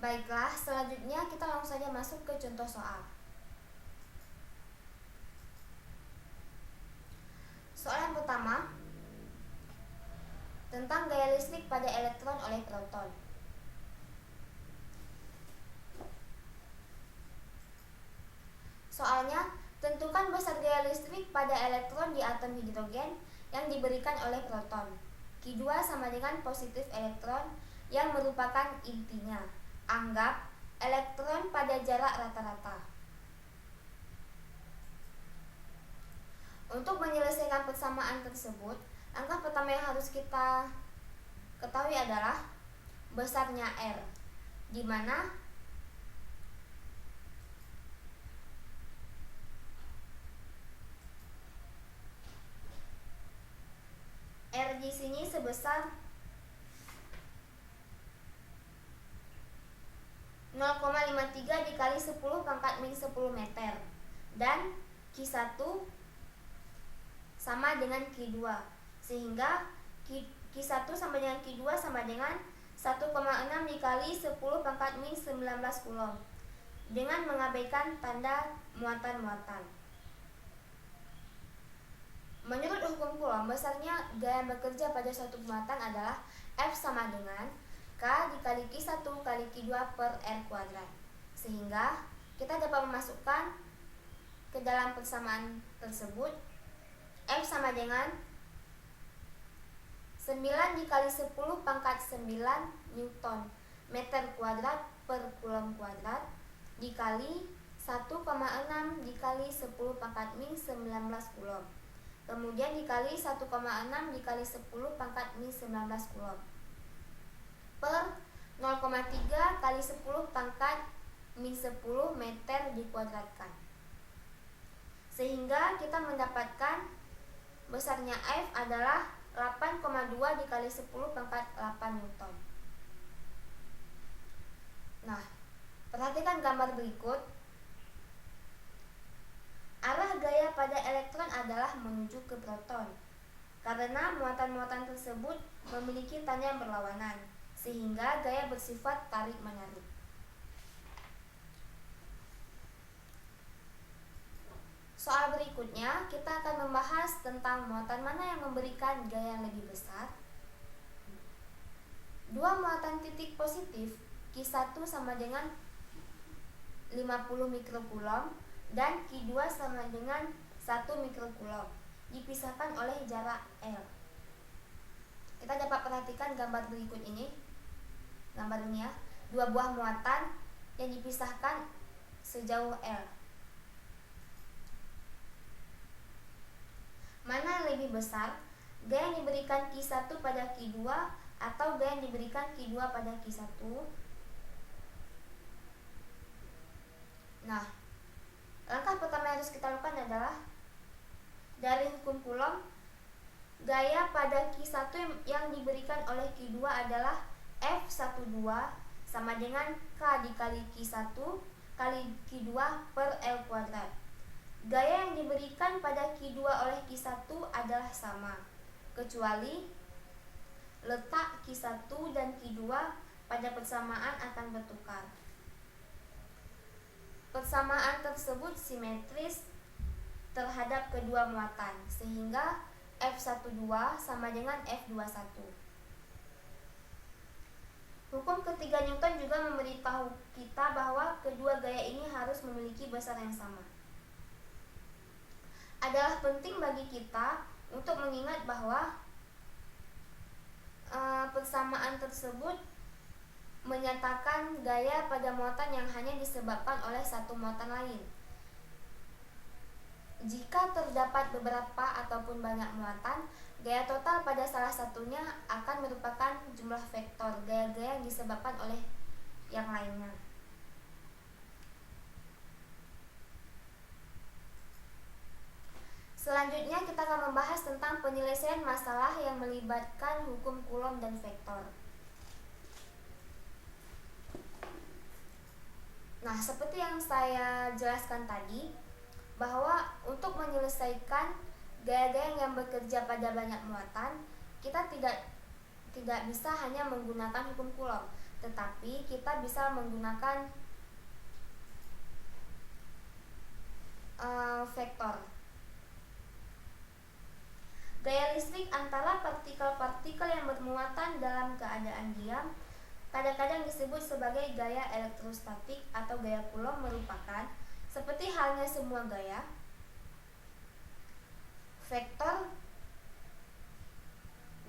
Baiklah, selanjutnya kita langsung saja masuk ke contoh soal. Soal yang pertama tentang gaya listrik pada elektron oleh proton. Soalnya, tentukan besar gaya listrik pada elektron di atom hidrogen yang diberikan oleh proton. Q2 sama dengan positif elektron yang merupakan intinya. Anggap elektron pada jarak rata-rata. Untuk menyelesaikan persamaan tersebut, langkah pertama yang harus kita ketahui adalah besarnya R, di mana R di sini sebesar 0,53 dikali 10 pangkat min 10 meter, dan Q1 sama dengan Q2, sehingga Q1 sama dengan Q2 sama dengan 1,6 dikali 10 pangkat min 19 Coulomb, dengan mengabaikan tanda muatan-muatan. Menurut hukum Coulomb, besarnya gaya bekerja pada suatu muatan adalah F sama dengan K dikali Q1 kali Q2 per R kuadrat. Sehingga kita dapat memasukkan ke dalam persamaan tersebut F sama dengan 9 dikali 10 pangkat 9 Newton meter kuadrat per Coulomb kuadrat dikali 1,6 dikali 10 pangkat min 19 Coulomb. Kemudian dikali 1,6 dikali 10 pangkat min 19 Coulomb per 0,3 kali 10 pangkat min 10 meter dikuadratkan. Sehingga kita mendapatkan besarnya F adalah 8,2 dikali 10 pangkat 8 Newton. Nah, perhatikan gambar berikut. Arah gaya pada elektron adalah menuju ke proton, karena muatan-muatan tersebut memiliki tanda yang berlawanan, sehingga gaya bersifat tarik-menarik. Soal berikutnya, kita akan membahas tentang muatan mana yang memberikan gaya yang lebih besar. Dua muatan titik positif, Q1 sama dengan 50 mikrocoulomb dan Q2 sama dengan 1 mikrocoulomb, dipisahkan oleh jarak L. Kita dapat perhatikan gambar berikut ini. Gambar ini ya, dua buah muatan yang dipisahkan sejauh L. Mana yang lebih besar, gaya yang diberikan Q1 pada Q2 atau gaya yang diberikan Q2 pada Q1? Nah, langkah pertama yang harus kita lakukan adalah dari hukum Coulomb, gaya pada Q1 yang diberikan oleh Q2 adalah F12 sama dengan K dikali Q1 kali Q2 per L kuadrat. Gaya yang diberikan pada Q2 oleh Q1 adalah sama, kecuali letak Q1 dan Q2 pada persamaan akan bertukar. Persamaan tersebut simetris terhadap kedua muatan, sehingga F12 sama dengan F21. Hukum ketiga Newton juga memberitahu kita bahwa kedua gaya ini harus memiliki besar yang sama. Adalah penting bagi kita untuk mengingat bahwa persamaan tersebut menyatakan gaya pada muatan yang hanya disebabkan oleh satu muatan lain. Jika terdapat beberapa ataupun banyak muatan, gaya total pada salah satunya akan merupakan jumlah vektor gaya-gaya yang disebabkan oleh yang lainnya. Selanjutnya kita akan membahas tentang penyelesaian masalah yang melibatkan hukum Coulomb dan vektor. Nah, seperti yang saya jelaskan tadi, bahwa untuk menyelesaikan gaya-gaya yang bekerja pada banyak muatan, kita tidak bisa hanya menggunakan hukum Coulomb, tetapi kita bisa menggunakan vektor. Gaya listrik antara partikel-partikel yang bermuatan dalam keadaan diam kadang-kadang disebut sebagai gaya elektrostatik atau gaya Coulomb merupakan, seperti halnya semua gaya, vektor.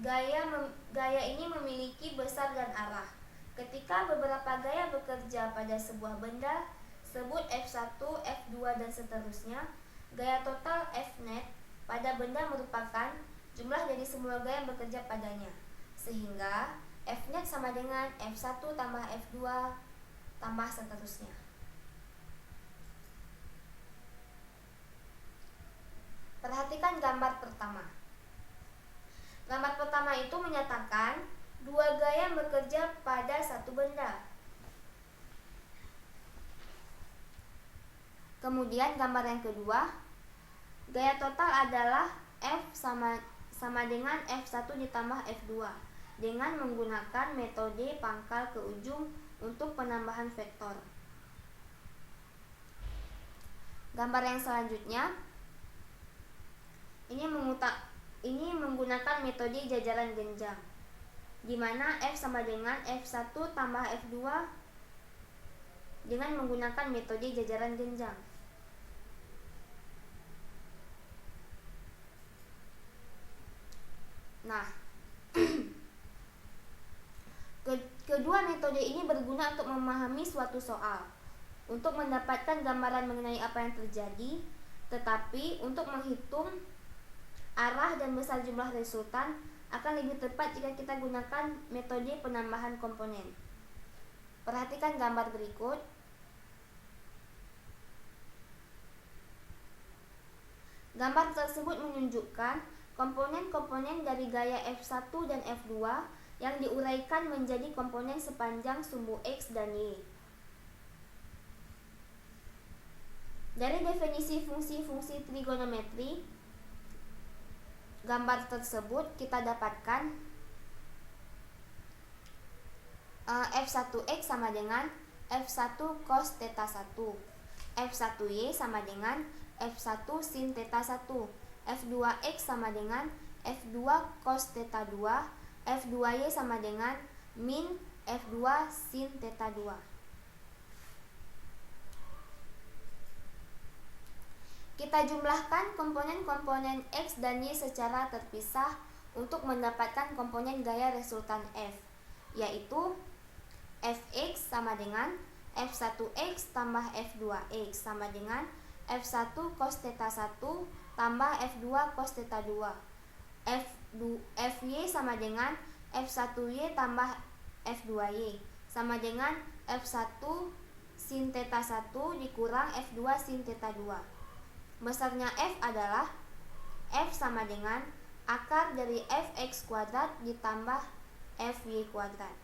Gaya ini memiliki besar dan arah. Ketika beberapa gaya bekerja pada sebuah benda, sebut F1, F2 dan seterusnya, gaya total Fnet pada benda merupakan jumlah dari semua gaya yang bekerja padanya. Sehingga Fnet sama dengan F1 tambah F2 tambah seterusnya. Perhatikan gambar pertama. Gambar pertama itu menyatakan dua gaya yang bekerja pada satu benda. Kemudian gambar yang kedua, gaya total adalah F sama dengan F1 ditambah F2 dengan menggunakan metode pangkal ke ujung untuk penambahan vektor. Gambar yang selanjutnya ini menggunakan metode jajaran genjang, di mana F sama dengan F1 tambah F2 dengan menggunakan metode jajaran genjang. Nah, kedua metode ini berguna untuk memahami suatu soal, untuk mendapatkan gambaran mengenai apa yang terjadi, tetapi untuk menghitung arah dan besar jumlah resultan akan lebih tepat jika kita gunakan metode penambahan komponen. Perhatikan gambar berikut. Gambar tersebut menunjukkan komponen-komponen dari gaya F1 dan F2 yang diuraikan menjadi komponen sepanjang sumbu X dan Y. Dari definisi fungsi-fungsi trigonometri gambar tersebut kita dapatkan F1X sama dengan F1 cos theta 1, F1Y sama dengan F1 sin theta 1, F2X sama dengan F2 cos theta 2, F2Y sama dengan min F2 sin theta 2. Kita jumlahkan komponen-komponen X dan Y secara terpisah untuk mendapatkan komponen gaya resultan F, yaitu Fx sama dengan F1X tambah F2X sama dengan F1 cos theta 1 tambah F2 cos theta 2. Fy sama dengan F1Y tambah F2Y sama dengan F1 sin theta 1 dikurang F2 sin theta 2. Besarnya F adalah F sama dengan akar dari Fx kuadrat ditambah Fy kuadrat.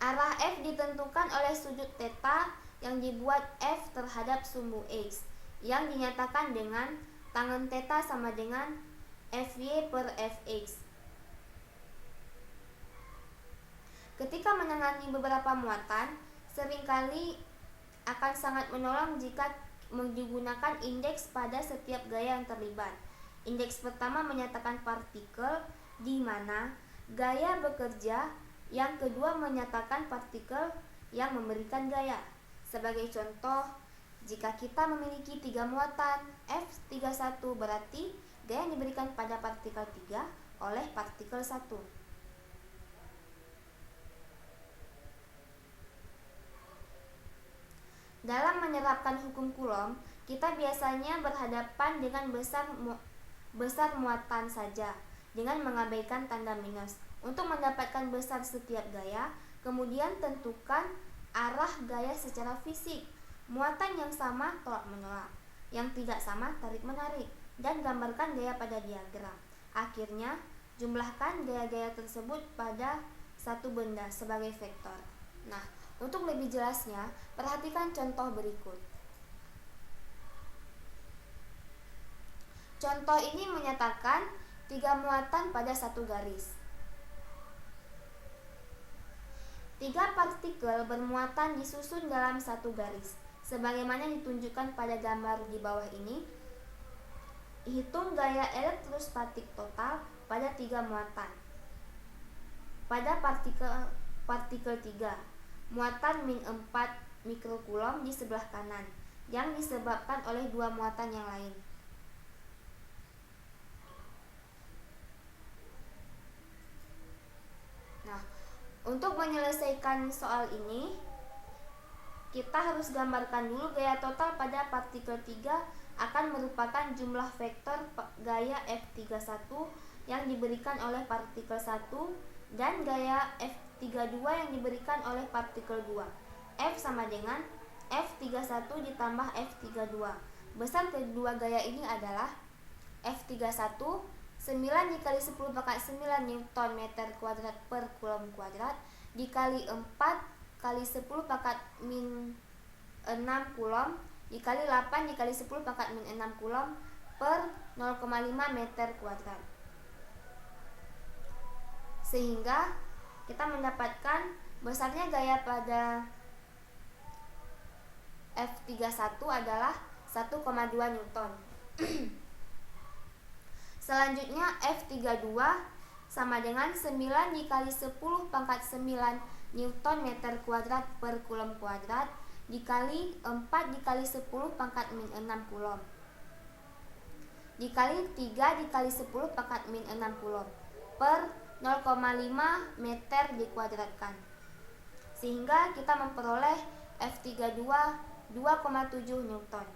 Arah F ditentukan oleh sudut theta yang dibuat F terhadap sumbu X, yang dinyatakan dengan tangen theta sama dengan Fy per Fx. Ketika menangani beberapa muatan, seringkali akan sangat menolong jika digunakan indeks pada setiap gaya yang terlibat. Indeks pertama menyatakan partikel di mana gaya bekerja, yang kedua menyatakan partikel yang memberikan gaya. Sebagai contoh, jika kita memiliki 3 muatan F31 berarti gaya yang diberikan pada partikel 3 oleh partikel 1. Dalam menerapkan hukum Coulomb, kita biasanya berhadapan dengan besar muatan saja dengan mengabaikan tanda minus. Untuk mendapatkan besar setiap gaya, kemudian tentukan arah gaya secara fisik. Muatan yang sama tolak menolak, yang tidak sama tarik menarik, dan gambarkan gaya pada diagram. Akhirnya, jumlahkan gaya-gaya tersebut pada satu benda sebagai vektor. Nah, untuk lebih jelasnya, perhatikan contoh berikut. Contoh ini menyatakan 3 muatan pada satu garis. 3 partikel bermuatan disusun dalam satu garis. Sebagaimana ditunjukkan pada gambar di bawah ini, hitung gaya elektrostatik total pada 3 muatan. Pada partikel 3, muatan min 4 mikrokulom di sebelah kanan, yang disebabkan oleh 2 muatan yang lain. Nah, untuk menyelesaikan soal ini, kita harus gambarkan dulu gaya total pada partikel 3 akan merupakan jumlah vektor gaya F31 yang diberikan oleh partikel 1 dan gaya F32 yang diberikan oleh partikel 2. F sama dengan F31 ditambah F32. Besar kedua gaya ini adalah F31 9 dikali 10 pangkat 9 Newton meter kuadrat per kulom kuadrat dikali 4 kali 10 pangkat min 6 kulom dikali 8 dikali 10 pangkat min 6 kulom per 0,5 meter kuadrat. Sehingga kita mendapatkan besarnya gaya pada F31 adalah 1,2 Newton. Selanjutnya F32 sama dengan 9 dikali 10 pangkat 9 Newton meter kuadrat per kulom kuadrat dikali 4 dikali 10 pangkat min 6 kulom dikali 3 dikali 10 pangkat min 6 kulom per 0,5 meter dikuadratkan. Sehingga kita memperoleh F32 2,7 Newton.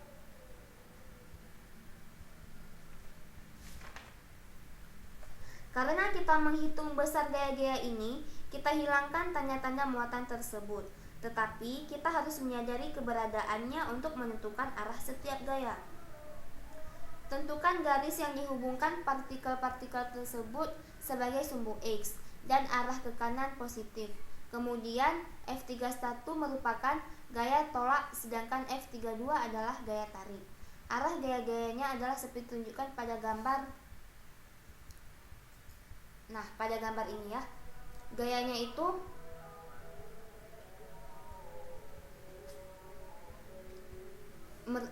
Karena kita menghitung besar gaya-gaya ini, kita hilangkan tanda-tanda muatan tersebut. Tetapi kita harus menyadari keberadaannya untuk menentukan arah setiap gaya. Tentukan garis yang dihubungkan partikel-partikel tersebut sebagai sumbu X dan arah ke kanan positif. Kemudian F31 merupakan gaya tolak sedangkan F32 adalah gaya tarik. Arah gaya-gayanya adalah seperti ditunjukkan pada gambar. Nah, pada gambar ini ya, gayanya itu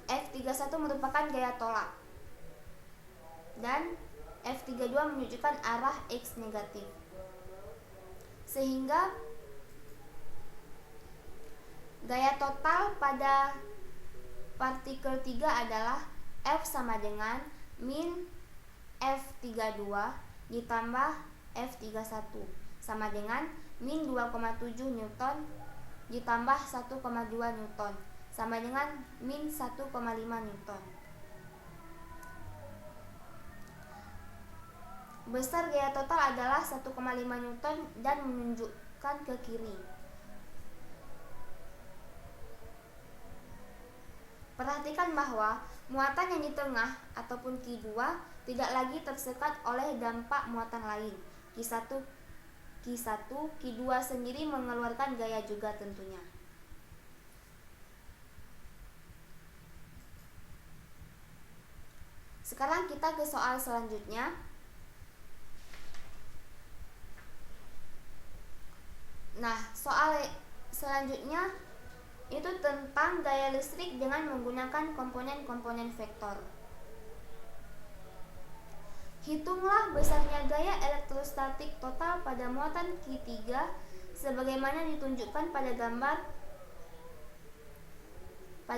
F31 merupakan gaya tolak dan F32 menunjukkan arah X negatif. Sehingga gaya total pada partikel 3 adalah F sama dengan min F32 ditambah F31 sama dengan min 2,7 Newton ditambah 1,2 Newton sama dengan min 1,5 Newton. Besar gaya total adalah 1,5 Newton dan menunjukkan ke kiri. Perhatikan bahwa muatan yang di tengah ataupun Q2 tidak lagi tersekat oleh dampak muatan lain. Q1, Q2 sendiri mengeluarkan gaya juga tentunya. Sekarang kita ke soal selanjutnya. Nah, soal selanjutnya itu tentang gaya listrik dengan menggunakan komponen-komponen vektor. Hitunglah besarnya gaya elektrostatik total pada muatan Q3 sebagaimana ditunjukkan pada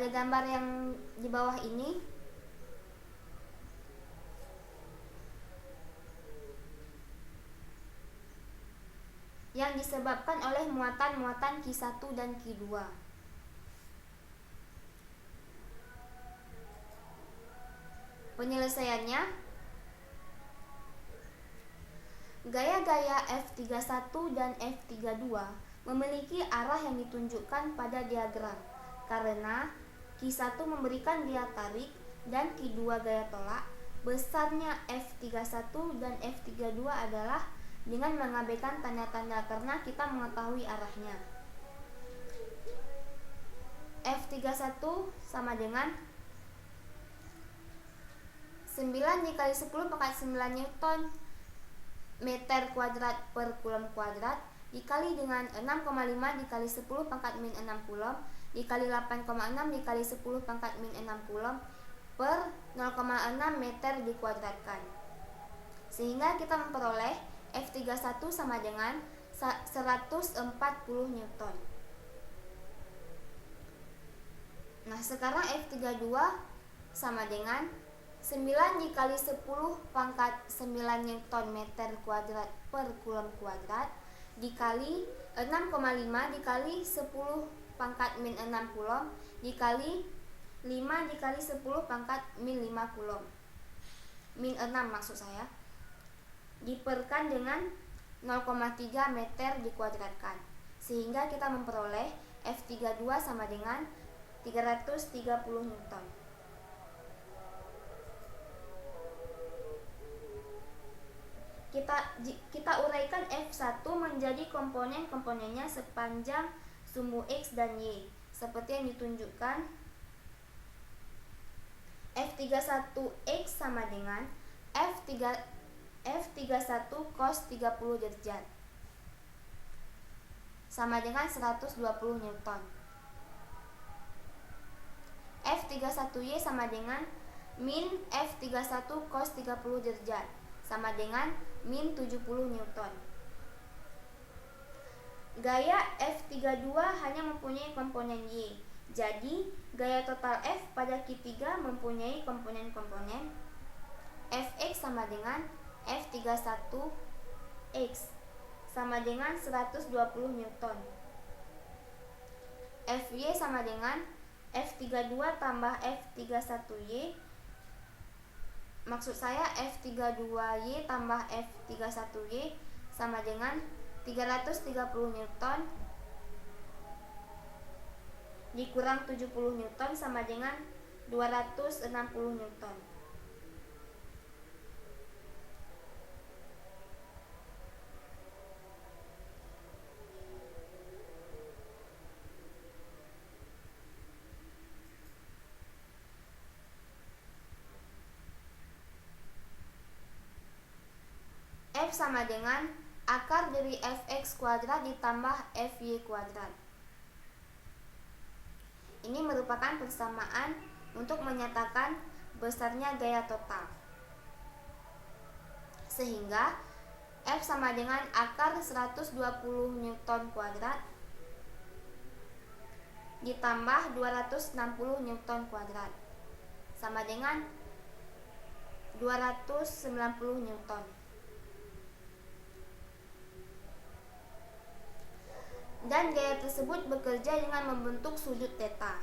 gambar yang di bawah ini. Yang disebabkan oleh muatan-muatan Q1 dan Q2. Penyelesaiannya, gaya-gaya F31 dan F32 memiliki arah yang ditunjukkan pada diagram karena Q1 memberikan gaya tarik dan Q2 gaya tolak. Besarnya F31 dan F32 adalah dengan mengabaikan tanda-tanda karena kita mengetahui arahnya. F31 sama dengan 9 9 dikali 10 pangkat 9 Newton meter kuadrat per kulom kuadrat dikali dengan 6,5 dikali 10 pangkat min 6 kulom dikali 8,6 dikali 10 pangkat min 6 kulom per 0,6 meter dikuadratkan. Sehingga kita memperoleh F31 sama dengan 140 Newton. Nah, sekarang F32 sama dengan 9 dikali 10 pangkat 9 Newton meter kuadrat per kulom kuadrat dikali 6,5 dikali 10 pangkat min 6 kulom dikali 5 dikali 10 pangkat min 5 kulom min 6 maksud saya diperkan dengan 0,3 meter dikuadratkan, sehingga kita memperoleh F32 sama dengan 330 Newton. Kita uraikan F1 menjadi komponen-komponennya sepanjang sumbu X dan Y seperti yang ditunjukkan. F31X sama dengan F31 cos 30 derajat sama dengan 120 Newton. F31Y sama dengan min F31 cos 30 derajat sama dengan min 70 Newton. Gaya F32 hanya mempunyai komponen Y. Jadi, gaya total F pada Q3 mempunyai komponen-komponen Fx sama dengan F31X sama dengan 120 Newton. Fy sama dengan F32 tambah F31Y. Maksud saya F32Y tambah F31Y sama dengan 330 Newton dikurang 70 Newton sama dengan 260 Newton. F sama dengan akar dari Fx kuadrat ditambah Fy kuadrat. Ini merupakan persamaan untuk menyatakan besarnya gaya total. Sehingga F sama dengan akar 120 Newton kuadrat ditambah 260 Newton kuadrat sama dengan 290 Newton. Dan gaya tersebut bekerja dengan membentuk sudut theta.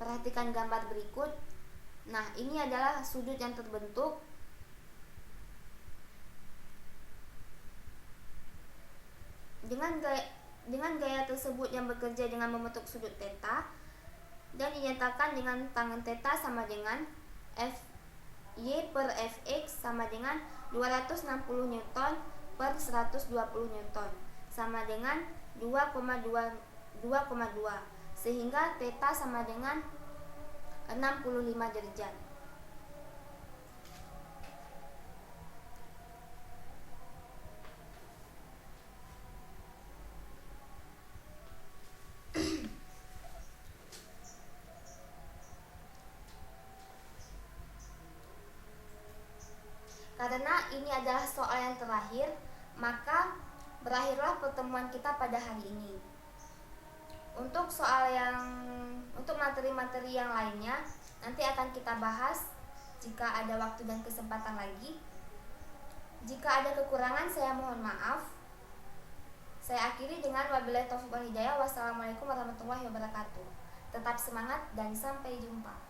Perhatikan gambar berikut. Nah, ini adalah sudut yang terbentuk. Dengan gaya tersebut yang bekerja dengan membentuk sudut theta dan dinyatakan dengan tangen theta sama dengan Fy per Fx sama dengan 260 Newton per 120 Newton sama dengan 2,2 sehingga theta sama dengan 65 derajat. Karena ini adalah soal yang terakhir, maka berakhirlah pertemuan kita pada hari ini. Untuk materi-materi yang lainnya nanti akan kita bahas jika ada waktu dan kesempatan lagi. Jika ada kekurangan saya mohon maaf. Saya akhiri dengan wabillahi taufiq wal hidayah. Wassalamualaikum warahmatullahi wabarakatuh. Tetap semangat dan sampai jumpa.